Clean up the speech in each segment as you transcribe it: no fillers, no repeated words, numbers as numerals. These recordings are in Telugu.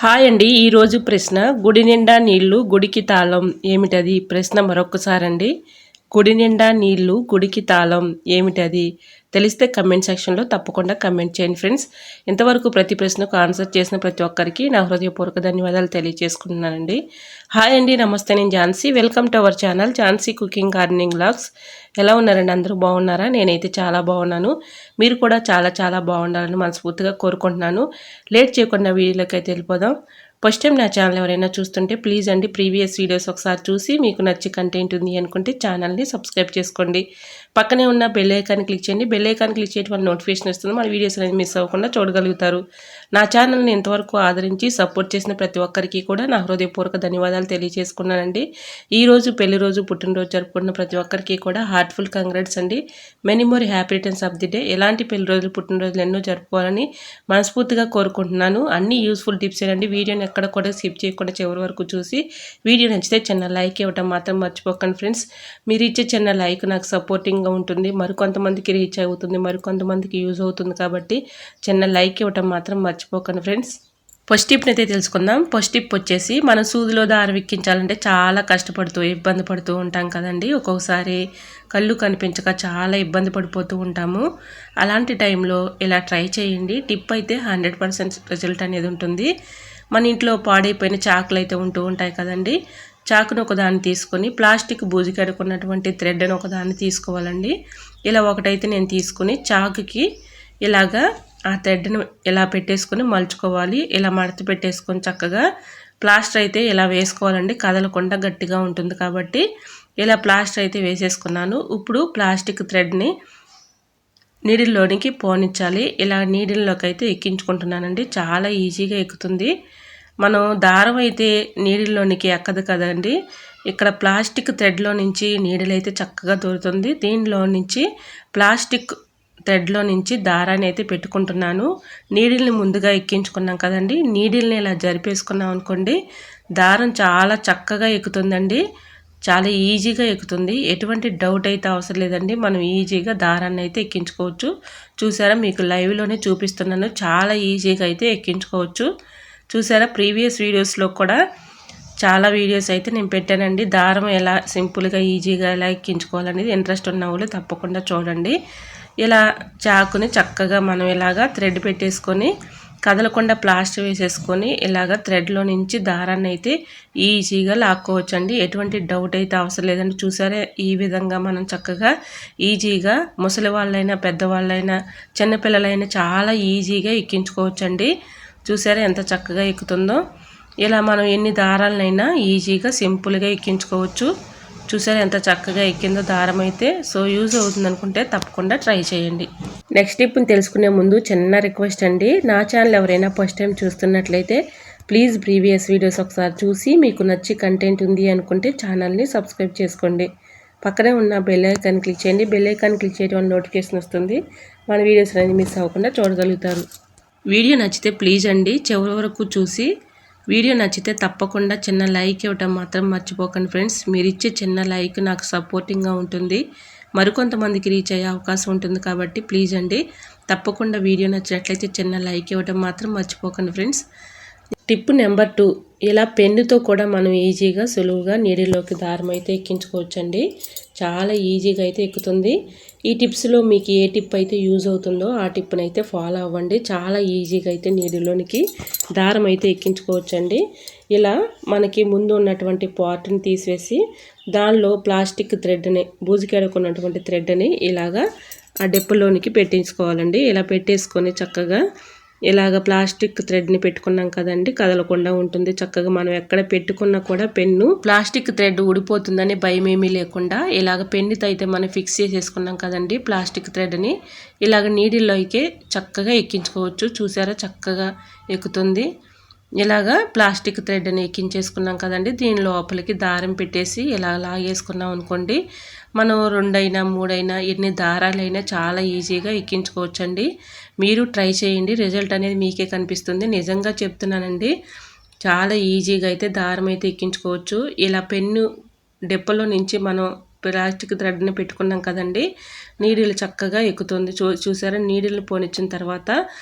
హాయ్ అండి. ఈరోజు ప్రశ్న గుడి నిండా నీళ్లు గుడికి తాళం ఏమిటది? ప్రశ్న మరొకసారండి. గుడి నిండా నీళ్లు గుడికి తాళం ఏమిటది? తెలిస్తే కమెంట్ సెక్షన్లో తప్పకుండా కమెంట్ చేయండి ఫ్రెండ్స్. ఇంతవరకు ప్రతి ప్రశ్నకు ఆన్సర్ చేసిన ప్రతి ఒక్కరికి నా హృదయపూర్వక ధన్యవాదాలు తెలియజేసుకుంటున్నానండి. హాయ్ అండి, నమస్తే. నేను Jhansi. Welcome to our channel Jhansi cooking gardening vlogs. ఎలా ఉన్నారండి? అందరూ బాగున్నారా? నేనైతే చాలా బాగున్నాను. మీరు కూడా చాలా చాలా బాగుండాలని మనస్ఫూర్తిగా కోరుకుంటున్నాను. లేట్ చేయకుండా వీడియోలోకి అయితే వెళ్ళిపోదాం. ఫస్ట్ టైం నా ఛానల్ ఎవరైనా చూస్తుంటే ప్లీజ్ అండి ప్రీవియస్ వీడియోస్ ఒకసారి చూసి మీకు నచ్చి కంటెంట్ ఉంది అనుకుంటే ఛానల్ని సబ్స్క్రైబ్ చేసుకోండి. పక్కనే ఉన్న బెల్ ఐకాన్ క్లిక్ చేయండి. బెల్ ఐకాన్ క్లిక్ చేయడం వల్ల నోటిఫికేషన్ వస్తుంది. మన వీడియోస్ అనేది మిస్ అవ్వకుండా చూడగలుగుతారు. నా ఛానల్ని ఇంతవరకు ఆదరించి సపోర్ట్ చేసిన ప్రతి ఒక్కరికి కూడా నా హృదయపూర్వక ధన్యవాదాలు తెలియజేసుకున్నానండి. ఈరోజు పెళ్లి రోజు, పుట్టినరోజు జరుపుకున్న ప్రతి ఒక్కరికి కూడా హార్ట్ఫుల్ కంగ్రాట్స్ అండి. Many more happy returns of the day. ఎలాంటి పెళ్లి రోజులు, పుట్టినరోజులు ఎన్నో జరుపుకోవాలని మనస్ఫూర్తిగా కోరుకుంటున్నాను. అన్ని యూస్ఫుల్ టిప్స్ ఏనండి. వీడియోని ఎక్కడ కూడా స్కిప్ చేయకుండా చివరి వరకు చూసి వీడియో నచ్చితే చిన్న లైక్ ఇవ్వడం మాత్రం మర్చిపోకండి ఫ్రెండ్స్. మీరు ఇచ్చే చిన్న లైక్ నాకు సపోర్టింగ్గా ఉంటుంది. మరికొంతమందికి రీచ్ అవుతుంది, మరికొంతమందికి యూజ్ అవుతుంది. కాబట్టి చిన్న లైక్ ఇవ్వడం మాత్రం మర్చిపోకండి ఫ్రెండ్స్. ఫస్ట్ టిప్ని అయితే తెలుసుకుందాం. ఫస్ట్ టిప్ వచ్చేసి, మనం సూదిలో దారం ఎక్కించాలంటే చాలా కష్టపడుతూ ఇబ్బంది పడుతూ ఉంటాం కదండి. ఒక్కొక్కసారి కళ్ళు కనిపించక చాలా ఇబ్బంది పడిపోతూ ఉంటాము. అలాంటి టైంలో ఇలా ట్రై చేయండి. టిప్ అయితే 100% రిజల్ట్ అనేది ఉంటుంది. మన ఇంట్లో పాడైపోయిన చాకులు అయితే ఉంటూ ఉంటాయి కదండి. చాకును ఒకదాన్ని తీసుకొని ప్లాస్టిక్ బూజు కడుకున్నటువంటి థ్రెడ్ని ఒకదాన్ని తీసుకోవాలండి. ఇలా ఒకటైతే నేను తీసుకుని చాకుకి ఇలాగా ఆ థ్రెడ్ని ఇలా పెట్టేసుకొని మలుచుకోవాలి. ఇలా మడత పెట్టేసుకొని చక్కగా ప్లాస్టర్ అయితే ఇలా వేసుకోవాలండి. కదలకుండా గట్టిగా ఉంటుంది కాబట్టి ఇలా ప్లాస్టర్ అయితే వేసేసుకున్నాను. ఇప్పుడు ప్లాస్టిక్ థ్రెడ్ని నీడిల్లోనికి పోనిచ్చాలి. ఇలా నీడిల్లోకి అయితే ఎక్కించుకుంటున్నానండి. చాలా ఈజీగా ఎక్కుతుంది. మనం దారం అయితే నీడిల్లోనికి ఎక్కదు కదండి. ఇక్కడ ప్లాస్టిక్ థ్రెడ్లో నుంచి నీడిల్ అయితే చక్కగా దొరుకుతుంది. దీనిలో నుంచి ప్లాస్టిక్ థ్రెడ్లో నుంచి దారాన్ని అయితే పెట్టుకుంటున్నాను. నీడిల్ని ముందుగా ఎక్కించుకున్నాం కదండి. నీడిల్ని ఇలా జరిపేసుకున్నాం అనుకోండి, దారం చాలా చక్కగా ఎక్కుతుందండి. చాలా ఈజీగా ఎక్కుతుంది. ఎటువంటి డౌట్ అయితే అవసరం లేదండి. మనం ఈజీగా దారాన్ని అయితే ఎక్కించుకోవచ్చు. చూసారా, మీకు లైవ్లోనే చూపిస్తున్నాను. చాలా ఈజీగా అయితే ఎక్కించుకోవచ్చు. చూసారా, ప్రీవియస్ వీడియోస్లో కూడా చాలా వీడియోస్ అయితే నేను పెట్టానండి. దారం ఎలా సింపుల్గా ఈజీగా ఎలా ఎక్కించుకోవాలనేది. ఇంట్రెస్ట్ ఉన్న వాళ్ళు తప్పకుండా చూడండి. ఇలా చాకుని చక్కగా మనం ఇలాగా థ్రెడ్ పెట్టేసుకొని కదలకుండా ప్లాస్టర్ వేసేసుకొని ఇలాగ థ్రెడ్లో నుంచి దారాన్ని అయితే ఈజీగా లాక్కోవచ్చండి. ఎటువంటి డౌట్ అయితే అవసరం లేదండి. చూసారా, ఈ విధంగా మనం చక్కగా ఈజీగా ముసలి వాళ్ళైనా, పెద్దవాళ్ళైనా, చిన్నపిల్లలైనా చాలా ఈజీగా ఎక్కించుకోవచ్చండి. చూసారా ఎంత చక్కగా ఎక్కుతుందో. ఇలా మనం ఎన్ని దారాలనైనా ఈజీగా సింపుల్గా ఎక్కించుకోవచ్చు. చూసారా ఎంత చక్కగా ఎక్కిందో దారం అయితే. సో యూజ్ అవుతుంది అనుకుంటే తప్పకుండా ట్రై చేయండి. నెక్స్ట్ టిప్ని తెలుసుకునే ముందు చిన్న రిక్వెస్ట్ అండి. నా ఛానల్ ఎవరైనా ఫస్ట్ టైం చూస్తున్నట్లయితే ప్లీజ్ ప్రీవియస్ వీడియోస్ ఒకసారి చూసి మీకు నచ్చి కంటెంట్ ఉంది అనుకుంటే ఛానల్ని సబ్స్క్రైబ్ చేసుకోండి. పక్కనే ఉన్న బెల్ ఐకాన్ క్లిక్ చేయండి. బెల్ ఐకాన్ క్లిక్ చేయడం వల్ల నోటిఫికేషన్ వస్తుంది. మన వీడియోస్ అనేది మిస్ అవ్వకుండా చూడగలుగుతారు. వీడియో నచ్చితే ప్లీజ్ అండి చివరి వరకు చూసి వీడియో నచ్చితే తప్పకుండా చిన్న లైక్ ఇవ్వటం మాత్రం మర్చిపోకండి ఫ్రెండ్స్. మీరు ఇచ్చే చిన్న లైక్ నాకు సపోర్టింగ్గా ఉంటుంది. మరికొంతమందికి రీచ్ అయ్యే అవకాశం ఉంటుంది కాబట్టి ప్లీజ్ అండి తప్పకుండా వీడియో నచ్చినట్లయితే చిన్న లైక్ ఇవ్వటం మాత్రం మర్చిపోకండి ఫ్రెండ్స్. టిప్ నెంబర్ 2, ఇలా పెన్నుతో కూడా మనం ఈజీగా సులువుగా నీడిలోకి దారం అయితే ఎక్కించుకోవచ్చండి. చాలా ఈజీగా అయితే ఎక్కుతుంది. ఈ టిప్స్లో మీకు ఏ టిప్ అయితే యూజ్ అవుతుందో ఆ టిప్ని అయితే ఫాలో అవ్వండి. చాలా ఈజీగా అయితే నీడిలోనికి దారం అయితే ఎక్కించుకోవచ్చండి. ఇలా మనకి ముందు ఉన్నటువంటి పార్ట్ని తీసివేసి దానిలో ప్లాస్టిక్ థ్రెడ్ని, బూజుకెడుకున్నటువంటి థ్రెడ్ని ఇలాగా ఆ డెప్పులోనికి పెట్టించుకోవాలండి. ఇలా పెట్టేసుకొని చక్కగా ఇలాగ ప్లాస్టిక్ థ్రెడ్ని పెట్టుకున్నాం కదండి, కదలకుండా ఉంటుంది. చక్కగా మనం ఎక్కడ పెట్టుకున్నా కూడా పెన్ను ప్లాస్టిక్ థ్రెడ్ ఊడిపోతుందని భయం ఏమీ లేకుండా ఇలాగ పెన్నుతో అయితే మనం ఫిక్స్ చేసేసుకున్నాం కదండి ప్లాస్టిక్ థ్రెడ్ని. ఇలాగ నీడిల్లోకి చక్కగా ఎక్కించుకోవచ్చు. చూసారా చక్కగా ఎక్కుతుంది. ఇలాగా ప్లాస్టిక్ థ్రెడ్ని ఎక్కించేసుకున్నాం కదండి. దీని లోపలికి దారం పెట్టేసి ఇలా లాగేసుకున్నాం అనుకోండి, మనం 2 అయినా 3 అయినా ఎన్ని దారాలైనా చాలా ఈజీగా ఎక్కించుకోవచ్చండి. మీరు ట్రై చేయండి. రిజల్ట్ అనేది మీకే కనిపిస్తుంది. నిజంగా చెప్తున్నానండి. చాలా ఈజీగా అయితే దారం అయితే ఎక్కించుకోవచ్చు. ఇలా పెన్ను డెప్పలో నుంచి మనం ప్లాస్టిక్ థ్రెడ్ని పెట్టుకున్నాం కదండి, నీడిల్ చక్కగా ఎక్కుతుంది. చూసారా, నీడిల్ పోనిచ్చిన తర్వాత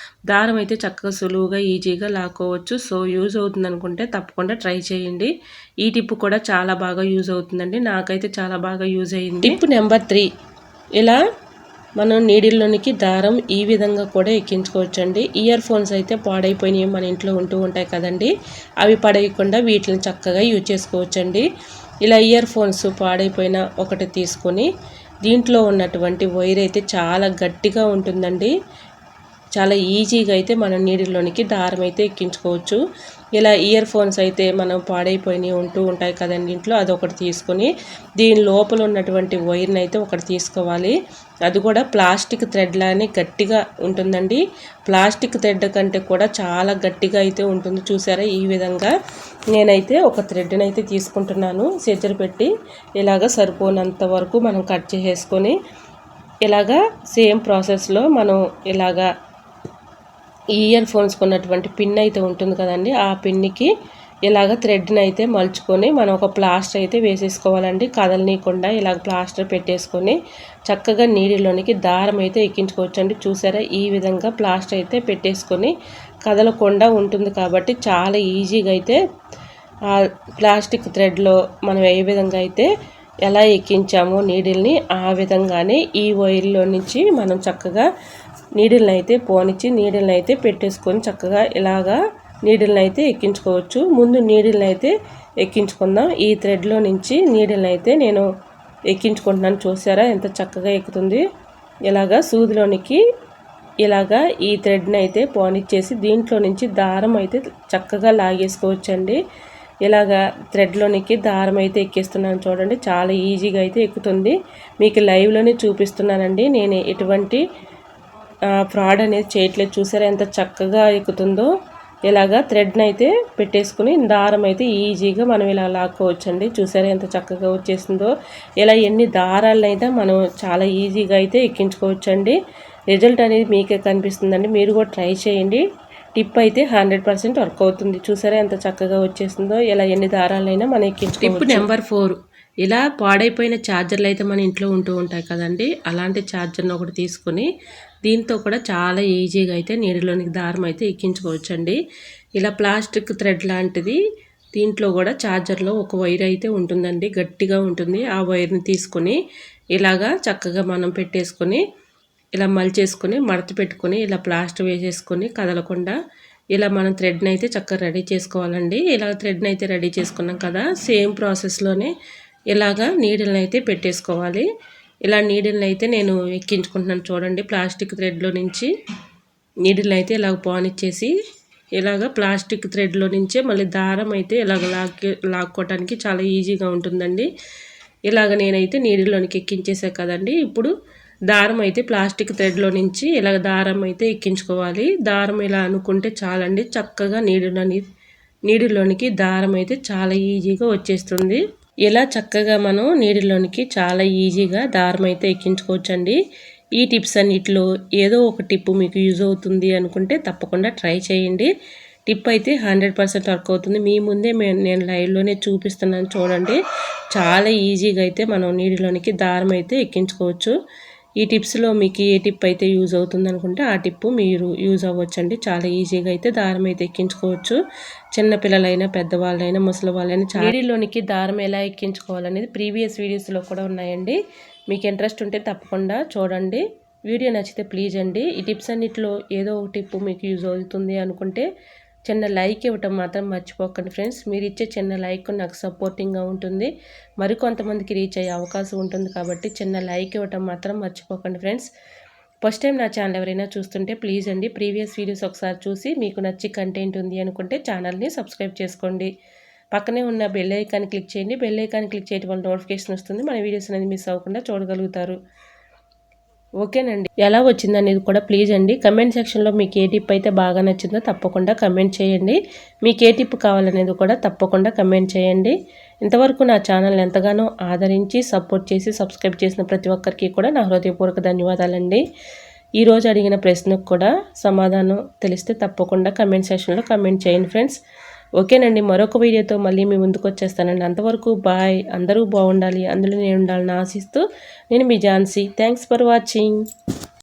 దారం అయితే చక్కగా సులువుగా ఈజీగా లాక్కోవచ్చు. సో యూజ్ అవుతుంది అనుకుంటే తప్పకుండా ట్రై చేయండి. ఈ టిప్ కూడా చాలా బాగా యూజ్ అవుతుందండి, నాకైతే చాలా బాగా యూజ్ అయ్యింది. టిప్ నెంబర్ 3, ఇలా మనం నీడిల్లోనికి దారం ఈ విధంగా కూడా ఎక్కించుకోవచ్చండి. ఇయర్ ఫోన్స్ అయితే పాడైపోయినాయి మన ఇంట్లో ఉంటూ ఉంటాయి కదండి, అవి పడేయకుండా వీటిని చక్కగా యూజ్ చేసుకోవచ్చండి. ఇలా ఇయర్ ఫోన్స్ పాడైపోయిన ఒకటి తీసుకొని దీంట్లో ఉన్నటువంటి వైర్ అయితే చాలా గట్టిగా ఉంటుందండి. చాలా ఈజీగా అయితే మనం నీడిల్లోనికి దారం అయితే ఎక్కించుకోవచ్చు. ఇలా ఇయర్ ఫోన్స్ అయితే మనం పాడైపోయినవి ఉంటూ ఉంటాయి కదండి ఇంట్లో, అదొకటి తీసుకొని దీని లోపల ఉన్నటువంటి వైర్ని అయితే ఒకటి తీసుకోవాలి. అది కూడా ప్లాస్టిక్ థ్రెడ్ లానే గట్టిగా ఉంటుందండి. ప్లాస్టిక్ థ్రెడ్ కంటే కూడా చాలా గట్టిగా అయితే ఉంటుంది. చూసారా, ఈ విధంగా నేనైతే ఒక థ్రెడ్ని అయితే తీసుకుంటున్నాను. సిజర్ పెట్టి ఇలాగ సరిపోనంత వరకు మనం కట్ చేసేసుకొని ఇలాగా సేమ్ ప్రాసెస్లో మనం ఇలాగా ఈ ఇయర్ ఫోన్స్కి ఉన్నటువంటి పిన్ అయితే ఉంటుంది కదండి, ఆ పిన్నికి ఇలాగ థ్రెడ్ని అయితే మలుచుకొని మనం ఒక ప్లాస్టర్ అయితే వేసేసుకోవాలండి. కదలనీయకుండా ఇలాగ ప్లాస్టర్ పెట్టేసుకొని చక్కగా నీడిలోనికి దారం అయితే ఎక్కించుకోవచ్చండి. చూసారా, ఈ విధంగా ప్లాస్టర్ అయితే పెట్టేసుకొని కదలకుండా ఉంటుంది కాబట్టి చాలా ఈజీగా అయితే ఆ ప్లాస్టిక్ థ్రెడ్లో మనం ఏ విధంగా అయితే ఎలా ఎక్కించామో నీడిల్ని, ఆ విధంగానే ఈ వైర్లో నుంచి మనం చక్కగా నీడిల్ని అయితే పోనిచ్చి నీడిల్ని అయితే పెట్టేసుకొని చక్కగా ఇలాగా నీడిల్ని అయితే ఎక్కించుకోవచ్చు. ముందు నీడిల్ని అయితే ఎక్కించుకుందాం. ఈ థ్రెడ్లో నుంచి నీడిల్ని అయితే నేను ఎక్కించుకుంటున్నాను. చూసారా ఎంత చక్కగా ఎక్కుతుంది. ఇలాగా సూదిలోనికి ఇలాగా ఈ థ్రెడ్ని అయితే పోనిచ్చేసి దీంట్లో నుంచి దారం అయితే చక్కగా లాగేసుకోవచ్చండి. ఇలాగా థ్రెడ్లోనికి దారం అయితే ఎక్కిస్తున్నాను చూడండి, చాలా ఈజీగా అయితే ఎక్కుతుంది. మీకు లైవ్లోనే చూపిస్తున్నానండి, నేను ఎటువంటి ఫ్రాడ్ అనేది చేయట్లేదు. చూసారా ఎంత చక్కగా ఎక్కుతుందో. ఇలాగా థ్రెడ్ని అయితే పెట్టేసుకుని దారం అయితే ఈజీగా మనం ఇలా లాక్కోవచ్చండి. చూసారా ఎంత చక్కగా వచ్చేసిందో. ఇలా ఎన్ని దారాలనైతే మనం చాలా ఈజీగా అయితే ఎక్కించుకోవచ్చండి. రిజల్ట్ అనేది మీకే కనిపిస్తుందండి, మీరు కూడా ట్రై చేయండి. టిప్ అయితే 100% వర్క్ అవుతుంది. చూసారా ఎంత చక్కగా వచ్చేసిందో. ఇలా ఎన్ని దారాలైనా మనం ఎక్కించుకోవచ్చు. టిప్ నెంబర్ 4, ఇలా పాడైపోయిన ఛార్జర్లు అయితే మన ఇంట్లో ఉంటూ ఉంటాయి కదండి, అలాంటి ఛార్జర్ని ఒకటి తీసుకొని దీంతో కూడా చాలా ఈజీగా అయితే నీడిలోనికి దారం అయితే ఎక్కించుకోవచ్చండి. ఇలా ప్లాస్టిక్ థ్రెడ్ లాంటిది దీంట్లో కూడా ఛార్జర్లో ఒక వైర్ అయితే ఉంటుందండి, గట్టిగా ఉంటుంది. ఆ వైర్ని తీసుకొని ఇలాగా చక్కగా మనం పెట్టేసుకొని ఇలా మలిచేసుకొని మడత పెట్టుకొని ఇలా ప్లాస్టర్ వేసేసుకొని కదలకుండా ఇలా మనం థ్రెడ్ని అయితే చక్కగా రెడీ చేసుకోవాలండి. ఇలా థ్రెడ్ని అయితే రెడీ చేసుకున్నాం కదా, సేమ్ ప్రాసెస్లోనే ఇలాగా నీడిల్ని అయితే పెట్టేసుకోవాలి. ఇలా నీడిల్ని అయితే నేను ఎక్కించుకుంటున్నాను చూడండి. ప్లాస్టిక్ థ్రెడ్లో నుంచి నీడిల్ని అయితే ఇలాగ పోనిచ్చేసి ఇలాగ ప్లాస్టిక్ థ్రెడ్లో నుంచే మళ్ళీ దారం అయితే ఇలాగ లాక్కోవటానికి చాలా ఈజీగా ఉంటుందండి. ఇలాగ నేనైతే నీడిల్లోనికి ఎక్కించేసా కదండి. ఇప్పుడు దారం అయితే ప్లాస్టిక్ థ్రెడ్లో నుంచి ఇలాగ దారం అయితే ఎక్కించుకోవాలి. దారం ఇలా అనుకుంటే చాలండి, చక్కగా నీడిల్లోనికి దారం అయితే చాలా ఈజీగా వచ్చేస్తుంది. ఇలా చక్కగా మనం నీడిల్లోనికి చాలా ఈజీగా దారం అయితే ఎక్కించుకోవచ్చండి. ఈ టిప్స్ అన్నిటిలో ఏదో ఒక టిప్ మీకు యూజ్ అవుతుంది అనుకుంటే తప్పకుండా ట్రై చేయండి. టిప్ అయితే 100% వర్క్ అవుతుంది. మీ ముందే నేను లైవ్లోనే చూపిస్తున్నాను చూడండి. చాలా ఈజీగా అయితే మనం నీడిలోనికి దారం అయితే ఎక్కించుకోవచ్చు. ఈ టిప్స్లో మీకు ఏ టిప్ అయితే యూజ్ అవుతుంది అనుకుంటే ఆ టిప్పు మీరు యూజ్ అవ్వచ్చండి. చాలా ఈజీగా అయితే దారం అయితే ఎక్కించుకోవచ్చు. చిన్నపిల్లలైనా పెద్దవాళ్ళైనా ముసలి వాళ్ళైనా నీడిలోనికి దారం ఎలా ఎక్కించుకోవాలనేది ప్రీవియస్ వీడియోస్లో కూడా ఉన్నాయండి. మీకు ఇంట్రెస్ట్ ఉంటే తప్పకుండా చూడండి. వీడియో నచ్చితే ప్లీజ్ అండి, ఈ టిప్స్ అన్నిటిలో ఏదో ఒక టిప్పు మీకు యూజ్ అవుతుంది అనుకుంటే చిన్న లైక్ ఇవ్వటం మాత్రం మర్చిపోకండి ఫ్రెండ్స్. మీరు ఇచ్చే చిన్న లైక్ నాకు సపోర్టింగ్గా ఉంటుంది, మరికొంతమందికి రీచ్ అయ్యే అవకాశం ఉంటుంది. కాబట్టి చిన్న లైక్ ఇవ్వటం మాత్రం మర్చిపోకండి ఫ్రెండ్స్. ఫస్ట్ టైం నా ఛానల్ ఎవరైనా చూస్తుంటే ప్లీజ్ అండి ప్రీవియస్ వీడియోస్ ఒకసారి చూసి మీకు నచ్చి కంటెంట్ ఉంది అనుకుంటే ఛానల్ని సబ్స్క్రైబ్ చేసుకోండి. పక్కనే ఉన్న బెల్ ఐకాన్ క్లిక్ చేయండి. బెల్ ఐకాన్ క్లిక్ చేయడం వల్ల నోటిఫికేషన్ వస్తుంది, మన వీడియోస్ అనేది మిస్ అవ్వకుండా చూడగలుగుతారు. ఓకేనండి, ఎలా వచ్చిందనేది కూడా ప్లీజ్ అండి కమెంట్ సెక్షన్లో మీకు ఏ టిప్ అయితే బాగా నచ్చిందో తప్పకుండా కమెంట్ చేయండి. మీకు ఏ టిప్ కావాలనేది కూడా తప్పకుండా కమెంట్ చేయండి. ఇంతవరకు నా ఛానల్ ఎంతగానో ఆదరించి సపోర్ట్ చేసి సబ్స్క్రైబ్ చేసిన ప్రతి ఒక్కరికి కూడా నా హృదయపూర్వక ధన్యవాదాలండి. ఈరోజు అడిగిన ప్రశ్నకు కూడా సమాధానం తెలిస్తే తప్పకుండా కమెంట్ సెక్షన్లో కమెంట్ చేయండి ఫ్రెండ్స్. ఓకేనండి, మరొక వీడియోతో మళ్ళీ మీ ముందుకు వచ్చేస్తానండి. అంతవరకు బాయ్. అందరూ బాగుండాలి, అందులో నేను ఉండాలని ఆశిస్తూ నేను మీ ఝాన్సీ. Thanks for watching.